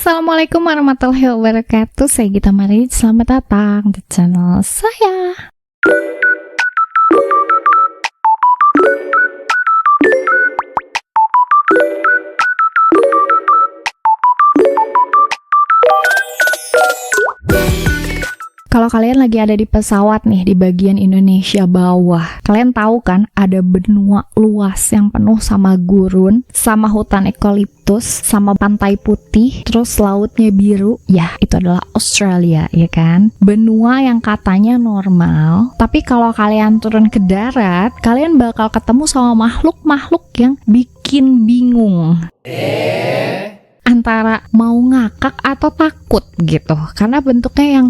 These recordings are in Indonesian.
Assalamualaikum warahmatullahi wabarakatuh. Saya Gita Marit. Selamat datang di channel saya. Kalau kalian lagi ada di pesawat nih di bagian Indonesia bawah, kalian tahu kan ada benua luas yang penuh sama gurun, sama hutan eukaliptus, sama pantai putih, terus lautnya biru. Ya, itu adalah Australia, ya kan? Benua yang katanya normal, tapi kalau kalian turun ke darat, kalian bakal ketemu sama makhluk-makhluk yang bikin bingung. Antara mau ngakak atau takut gitu, karena bentuknya yang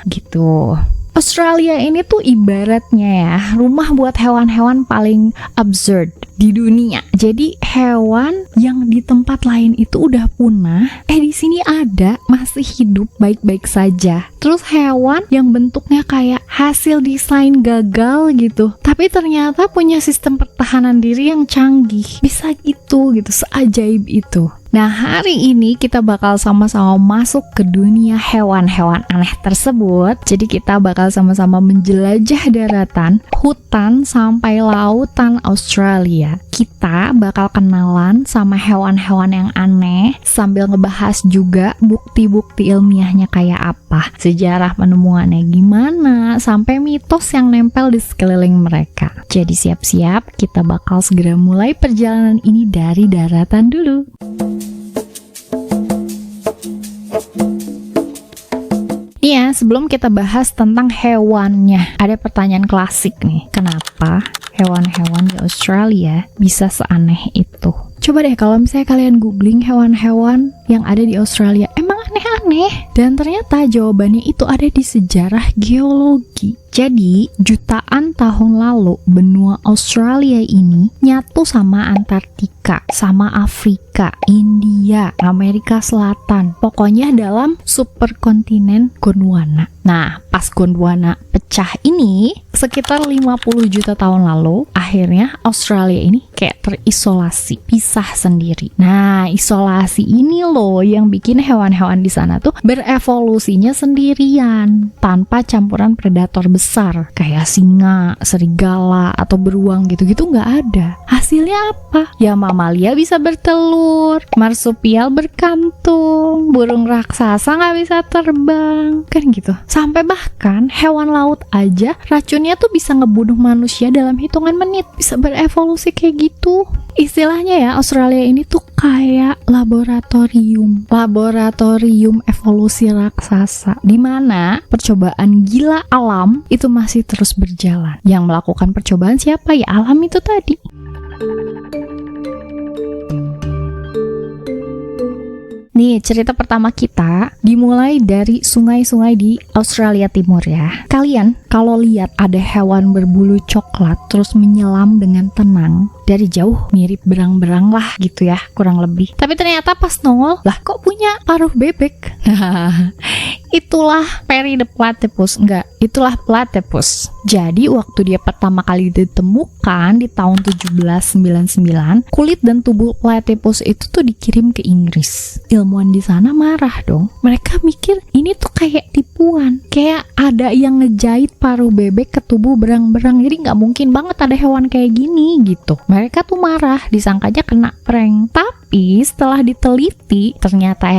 gitu. Australia ini tuh ibaratnya ya rumah buat hewan-hewan paling absurd di dunia. Jadi hewan yang di tempat lain itu udah punah, di sini ada, masih hidup baik-baik saja. Terus hewan yang bentuknya kayak hasil desain gagal gitu, tapi ternyata punya sistem pertahanan diri yang canggih. Bisa gitu, seajaib itu. Nah, hari ini kita bakal sama-sama masuk ke dunia hewan-hewan aneh tersebut. Jadi kita bakal sama-sama menjelajah daratan, hutan, sampai lautan Australia. Kita bakal kenalan sama hewan-hewan yang aneh, sambil ngebahas juga bukti-bukti ilmiahnya kayak apa, sejarah penemuannya gimana, sampai mitos yang nempel di sekeliling mereka. Jadi siap-siap, kita bakal segera mulai perjalanan ini dari daratan dulu. Iya, sebelum kita bahas tentang hewannya, ada pertanyaan klasik nih. Kenapa hewan-hewan di Australia bisa seaneh itu? Coba deh kalau misalnya kalian googling hewan-hewan yang ada di Australia, emang aneh-aneh. Dan ternyata jawabannya itu ada di sejarah geologi. Jadi, jutaan tahun lalu benua Australia ini nyatu sama Antartika, sama Afrika, India, Amerika Selatan. Pokoknya dalam superkontinen Gondwana. Nah, pas Gondwana pecah ini, sekitar 50 juta tahun lalu, akhirnya Australia ini kayak terisolasi, pisah sendiri. Nah, isolasi ini loh yang bikin hewan-hewan di sana tuh berevolusinya sendirian, tanpa campuran predator besar kayak singa, serigala, atau beruang gitu-gitu nggak ada. Hasilnya apa? Ya mamalia bisa bertelur, marsupial berkantung, burung raksasa nggak bisa terbang, kan gitu. Sampai bahkan hewan laut aja racunnya tuh bisa ngebunuh manusia dalam hitungan menit, bisa berevolusi kayak gitu. Istilahnya ya, Australia ini tuh kayak laboratorium evolusi raksasa, di mana percobaan gila alam itu masih terus berjalan. Yang melakukan percobaan siapa? Ya alam itu tadi. Nih, cerita pertama kita dimulai dari sungai-sungai di Australia Timur ya. Kalian kalau lihat ada hewan berbulu coklat terus menyelam dengan tenang, dari jauh mirip berang-berang lah gitu ya, kurang lebih. Tapi ternyata pas nongol, lah kok punya paruh bebek? Itulah Perry the Platypus. Itulah platypus. Jadi waktu dia pertama kali ditemukan di tahun 1799, kulit dan tubuh platypus itu tuh dikirim ke Inggris. Ilmuwan di sana marah dong. Mereka mikir ini tuh kayak tipuan, kayak ada yang ngejahit paruh bebek ke tubuh berang-berang. Jadi nggak mungkin banget ada hewan kayak gini gitu. Mereka tuh marah, disangkanya kena prank. Tapi setelah diteliti, ternyata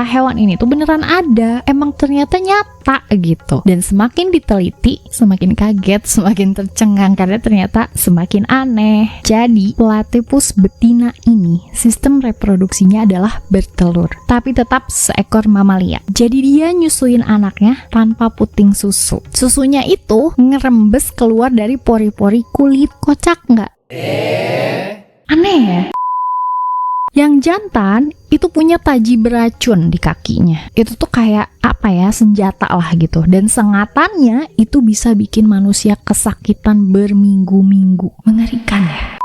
hewan ini tuh beneran ada. Emang ternyata nyata gitu. Dan semakin diteliti, semakin kaget, semakin tercengang karena ternyata semakin aneh. Jadi, platypus betina ini sistem reproduksinya adalah bertelur, tapi tetap seekor mamalia. Jadi dia nyusuin anaknya tanpa puting susu. Susunya itu ngerembes keluar dari pori-pori kulit. Kocak nggak? Aneh ya? Yang jantan itu punya taji beracun di kakinya. Itu tuh kayak senjata lah gitu. Dan sengatannya itu bisa bikin manusia kesakitan berminggu-minggu. Mengerikan ya.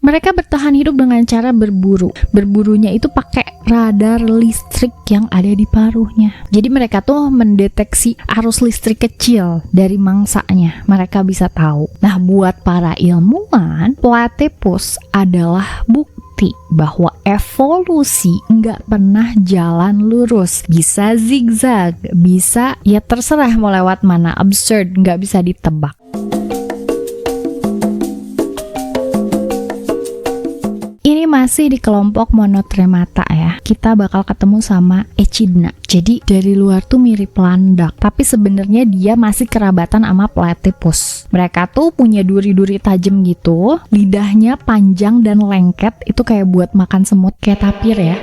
Mereka bertahan hidup dengan cara berburu. Berburunya itu pakai radar listrik yang ada di paruhnya. Jadi mereka tuh mendeteksi arus listrik kecil dari mangsanya. Mereka bisa tahu. Nah, buat para ilmuwan, platypus adalah bukti bukti bahwa evolusi nggak pernah jalan lurus, bisa zigzag, bisa ya terserah mau lewat mana, absurd, nggak bisa ditebak. Ini masih di kelompok Monotremata ya. Kita bakal ketemu sama Echidna. Jadi dari luar tuh mirip landak, tapi sebenarnya dia masih kerabatan sama Platypus. Mereka tuh punya duri-duri tajam gitu, lidahnya panjang dan lengket, itu kayak buat makan semut, kayak tapir ya.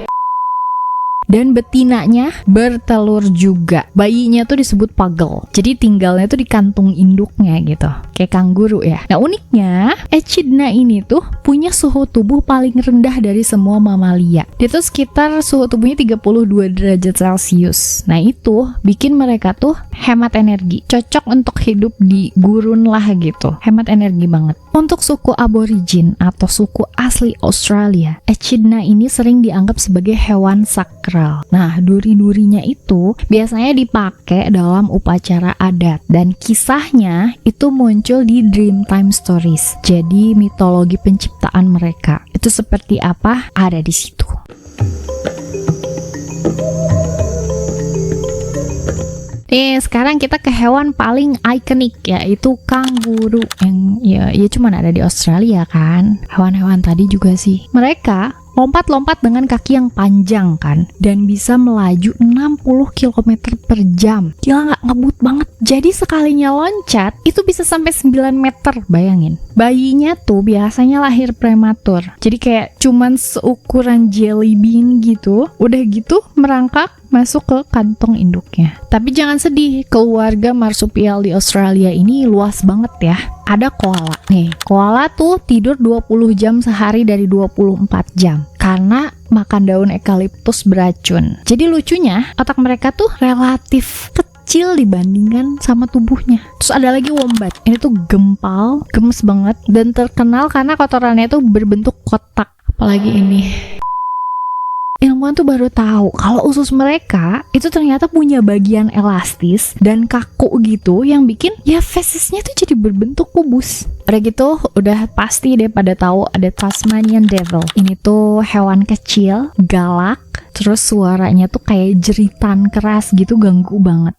Dan betinanya bertelur juga. Bayinya tuh disebut pagel. Jadi tinggalnya tuh di kantung induknya gitu. Kayak kanguru ya. Nah uniknya, Echidna ini tuh punya suhu tubuh paling rendah dari semua mamalia. Dia tuh sekitar suhu tubuhnya 32 derajat Celcius. Nah itu bikin mereka tuh hemat energi. Cocok untuk hidup di gurun lah gitu. Hemat energi banget. Untuk suku aborigin atau suku asli Australia, Echidna ini sering dianggap sebagai hewan sakral. Nah, duri-durinya itu biasanya dipakai dalam upacara adat dan kisahnya itu muncul di Dreamtime Stories. Jadi mitologi penciptaan mereka itu seperti apa ada di situ. Sekarang kita ke hewan paling ikonik, yaitu kanguru yang ya cuman ada di Australia kan. Hewan-hewan tadi juga sih. Mereka lompat-lompat dengan kaki yang panjang kan, dan bisa melaju 60 km per jam. Gila nggak, ngebut banget. Jadi sekalinya loncat, itu bisa sampai 9 meter, bayangin. Bayinya tuh biasanya lahir prematur. Jadi kayak cuman seukuran jelly bean gitu, udah gitu merangkak masuk ke kantong induknya. Tapi jangan sedih, keluarga marsupial di Australia ini luas banget ya. Ada koala. Nih, koala tuh tidur 20 jam sehari dari 24 jam. Karena makan daun eukaliptus beracun. Jadi lucunya, otak mereka tuh relatif kecil dibandingkan sama tubuhnya. Terus ada lagi wombat. Ini tuh gempal, gemes banget, dan terkenal karena kotorannya tuh berbentuk kotak. Apalagi ini. Ilmuwan tuh baru tahu kalau usus mereka itu ternyata punya bagian elastis dan kaku gitu yang bikin ya fesisnya tuh jadi berbentuk kubus. Udah gitu, udah pasti deh pada tahu ada Tasmanian Devil. Ini tuh hewan kecil, galak, terus suaranya tuh kayak jeritan keras gitu, ganggu banget.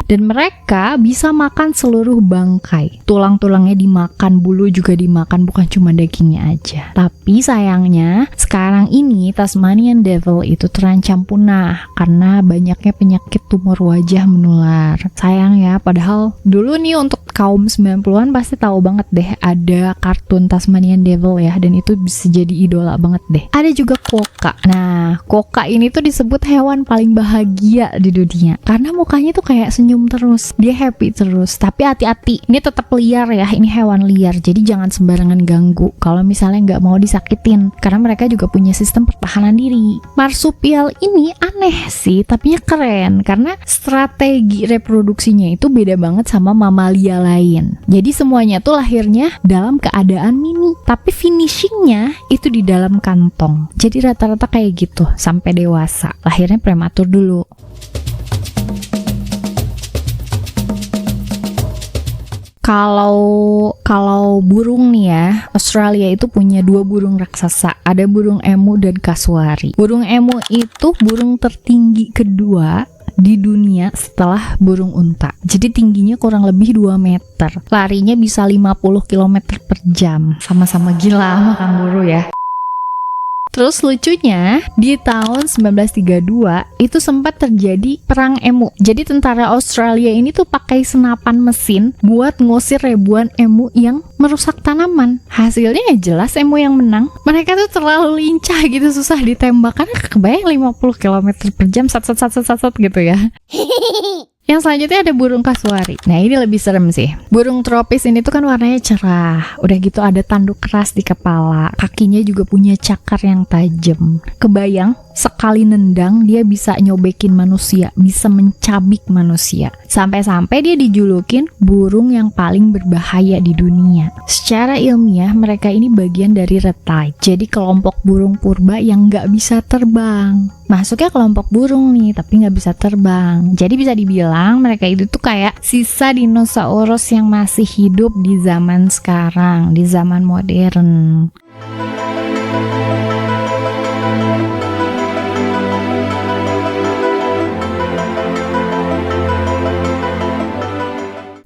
Dan mereka bisa makan seluruh bangkai. Tulang-tulangnya dimakan, bulu juga dimakan, bukan cuma dagingnya aja. Tapi sayangnya, sekarang ini Tasmanian Devil itu terancam punah karena banyaknya penyakit tumor wajah menular. Sayang ya, padahal dulu nih untuk kaum 90-an pasti tahu banget deh ada kartun Tasmanian Devil ya, dan itu bisa jadi idola banget deh. Ada juga koka. Nah, koka ini tuh disebut hewan paling bahagia di dunia karena mukanya tuh kayak senyum terus, dia happy terus. Tapi hati-hati, ini tetap liar ya, ini hewan liar, jadi jangan sembarangan ganggu kalau misalnya nggak mau disakitin, karena mereka juga punya sistem pertahanan diri. Marsupial ini aneh sih, tapi keren karena strategi reproduksinya itu beda banget sama mamalia lain. Jadi semuanya tuh lahirnya dalam keadaan mini, tapi finishingnya itu di dalam kantong. Jadi rata-rata kayak gitu sampai dewasa, lahirnya prematur dulu. Kalau burung nih ya, Australia itu punya 2 burung raksasa. Ada burung emu dan kasuari. Burung emu itu burung tertinggi kedua di dunia setelah burung unta. Jadi tingginya kurang lebih 2 meter. Larinya bisa 50 km per jam. Sama-sama gila sama kanguru ya. Terus lucunya, di tahun 1932 itu sempat terjadi perang emu. Jadi tentara Australia ini tuh pakai senapan mesin buat ngusir ribuan emu yang merusak tanaman. Hasilnya ya jelas emu yang menang. Mereka tuh terlalu lincah gitu, susah ditembak karena kebayang 50 km per jam sat gitu ya. Yang selanjutnya ada burung kasuari. Nah ini lebih serem sih. Burung tropis ini tuh kan warnanya cerah. Udah gitu ada tanduk keras di kepala. Kakinya juga punya cakar yang tajam. Kebayang sekali nendang dia bisa nyobekin manusia, bisa mencabik manusia. Sampai-sampai dia dijulukin burung yang paling berbahaya di dunia. Secara ilmiah mereka ini bagian dari reptile. Jadi kelompok burung purba yang nggak bisa terbang. Masuknya kelompok burung nih, tapi nggak bisa terbang. Jadi bisa dibilang bilang mereka itu tuh kayak sisa dinosaurus yang masih hidup di zaman sekarang, di zaman modern.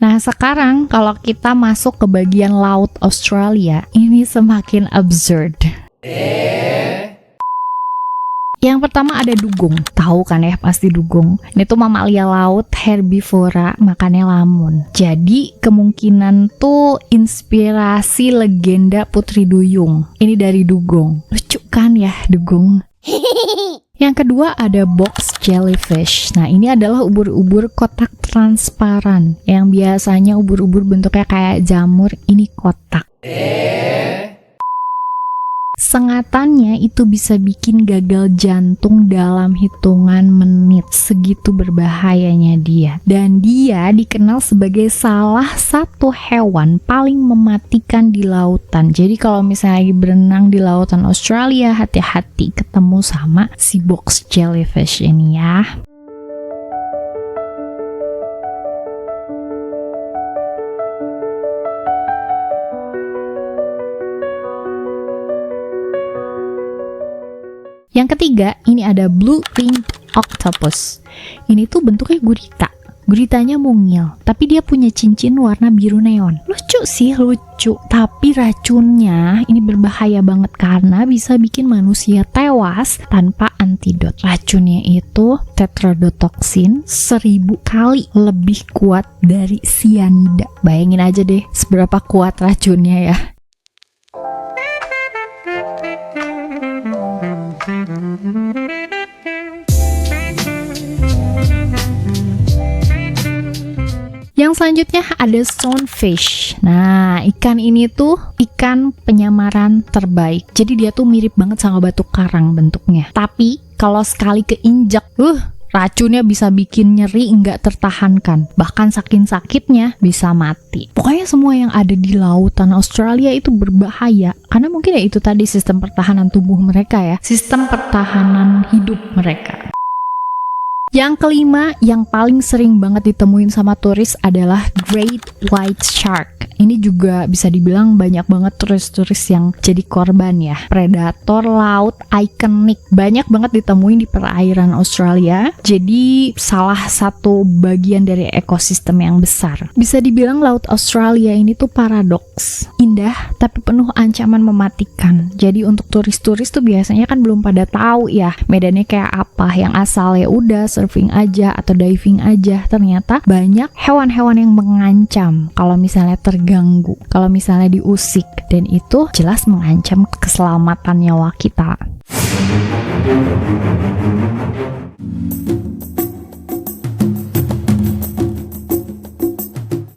Nah sekarang kalau kita masuk ke bagian laut Australia, ini semakin absurd. Yang pertama ada dugong, tahu kan ya pasti dugong. Ini tuh mamalia laut herbivora, makannya lamun. Jadi kemungkinan tuh inspirasi legenda Putri Duyung. Ini dari dugong. Lucu kan ya dugong? Yang kedua ada box jellyfish. Nah ini adalah ubur-ubur kotak transparan. Yang biasanya ubur-ubur bentuknya kayak jamur, ini kotak. Sengatannya itu bisa bikin gagal jantung dalam hitungan menit. Segitu berbahayanya dia. Dan dia dikenal sebagai salah satu hewan paling mematikan di lautan. Jadi kalau misalnya lagi berenang di lautan Australia, hati-hati ketemu sama si box jellyfish ini ya. Yang ketiga, ini ada blue ringed octopus. Ini tuh bentuknya gurita. Guritanya mungil, tapi dia punya cincin warna biru neon. Lucu sih, lucu. Tapi racunnya ini berbahaya banget karena bisa bikin manusia tewas tanpa antidot. Racunnya itu tetrodotoxin 1000 kali lebih kuat dari sianida. Bayangin aja deh seberapa kuat racunnya ya. Yang selanjutnya ada stonefish. Nah, ikan ini tuh ikan penyamaran terbaik. Jadi dia tuh mirip banget sama batu karang bentuknya. Tapi kalau sekali keinjak, racunnya bisa bikin nyeri nggak tertahankan. Bahkan saking sakitnya bisa mati. Pokoknya semua yang ada di lautan Australia itu berbahaya. Karena mungkin ya itu tadi sistem pertahanan tubuh mereka ya. Sistem pertahanan hidup mereka. Yang kelima, yang paling sering banget ditemuin sama turis adalah Great White Shark. Ini juga bisa dibilang banyak banget turis-turis yang jadi korban ya. Predator laut ikonik. Banyak banget ditemuin di perairan Australia. Jadi salah satu bagian dari ekosistem yang besar. Bisa dibilang laut Australia ini tuh paradoks. Indah tapi penuh ancaman mematikan. Jadi untuk turis-turis tuh biasanya kan belum pada tahu ya medannya kayak apa. Yang asal ya udah surfing aja atau diving aja. Ternyata banyak hewan-hewan yang mengancam kalau misalnya terganggu, kalau misalnya diusik, dan itu jelas mengancam keselamatan nyawa kita.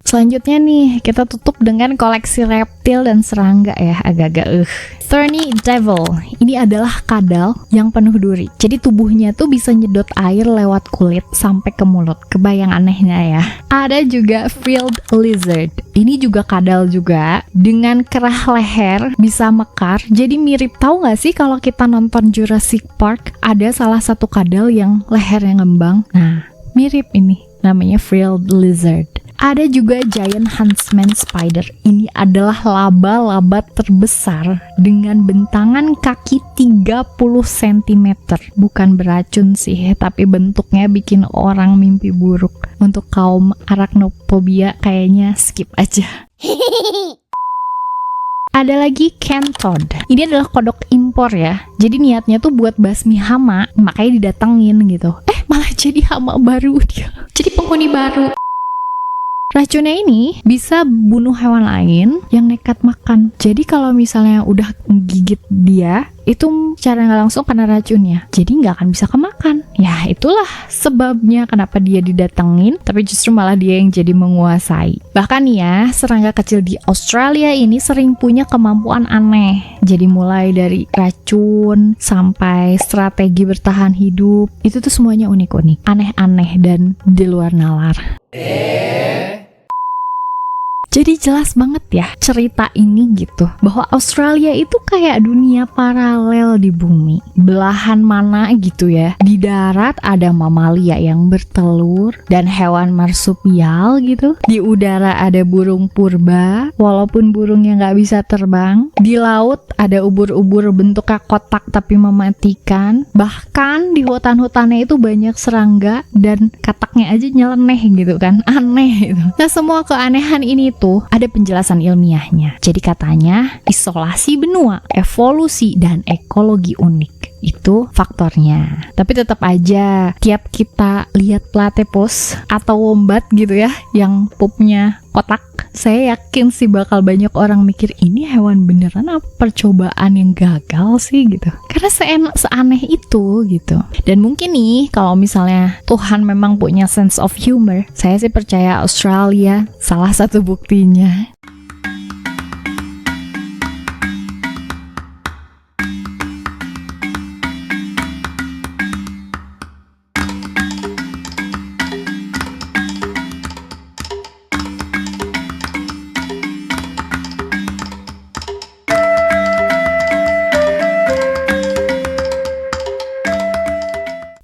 Selanjutnya nih, kita tutup dengan koleksi reptil dan serangga ya, agak-agak Thorny Devil, ini adalah kadal yang penuh duri. Jadi tubuhnya tuh bisa nyedot air lewat kulit sampai ke mulut. Kebayang anehnya ya. Ada juga Frilled Lizard. Ini juga kadal juga, dengan kerah leher bisa mekar. Jadi mirip, tahu nggak sih kalau kita nonton Jurassic Park, ada salah satu kadal yang lehernya ngembang. Nah, mirip ini, namanya Frilled Lizard. Ada juga giant huntsman spider. Ini adalah laba-laba terbesar dengan bentangan kaki 30 cm. Bukan beracun sih, tapi bentuknya bikin orang mimpi buruk. Untuk kaum arachnophobia kayaknya skip aja. Ada lagi Cantod. Ini adalah kodok impor ya. Jadi niatnya tuh buat basmi hama, makanya didatengin gitu. Malah jadi hama baru dia. Jadi penghuni baru. Racunnya ini bisa bunuh hewan lain yang nekat makan. Jadi kalau misalnya udah gigit dia, itu cara nggak langsung kena racunnya. Jadi nggak akan bisa kemakan. Ya itulah sebabnya kenapa dia didatengin, tapi justru malah dia yang jadi menguasai. Bahkan ya, serangga kecil di Australia ini sering punya kemampuan aneh. Jadi mulai dari racun sampai strategi bertahan hidup, itu tuh semuanya unik-unik, aneh-aneh dan di luar nalar. Jadi jelas banget ya cerita ini gitu, bahwa Australia itu kayak dunia paralel di bumi. Belahan mana gitu ya, di darat ada mamalia yang bertelur dan hewan marsupial gitu. Di udara ada burung purba, walaupun burungnya nggak bisa terbang. Di laut ada ubur-ubur bentuknya kotak tapi mematikan. Bahkan di hutan-hutannya itu banyak serangga dan kataknya aja nyeleneh gitu kan, aneh gitu. Nah, semua keanehan ini tuh ada penjelasan ilmiahnya. Jadi katanya isolasi benua, evolusi dan ekologi unik itu faktornya. Tapi tetap aja tiap kita lihat platypus atau wombat gitu ya yang pupnya kotak, saya yakin sih bakal banyak orang mikir ini hewan beneran apa percobaan yang gagal sih gitu. Karena seaneh itu gitu. Dan mungkin nih kalau misalnya Tuhan memang punya sense of humor, saya sih percaya Australia salah satu buktinya.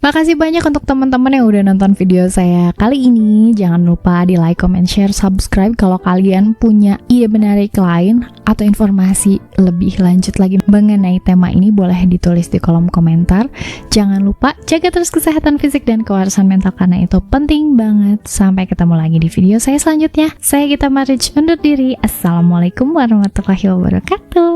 Makasih banyak untuk teman-teman yang udah nonton video saya kali ini. Jangan lupa di like, comment, share, subscribe kalau kalian punya ide menarik lain atau informasi lebih lanjut lagi mengenai tema ini, boleh ditulis di kolom komentar. Jangan lupa jaga terus kesehatan fisik dan kewarasan mental karena itu penting banget. Sampai ketemu lagi di video saya selanjutnya. Saya Gita Marich undur diri. Assalamualaikum warahmatullahi wabarakatuh.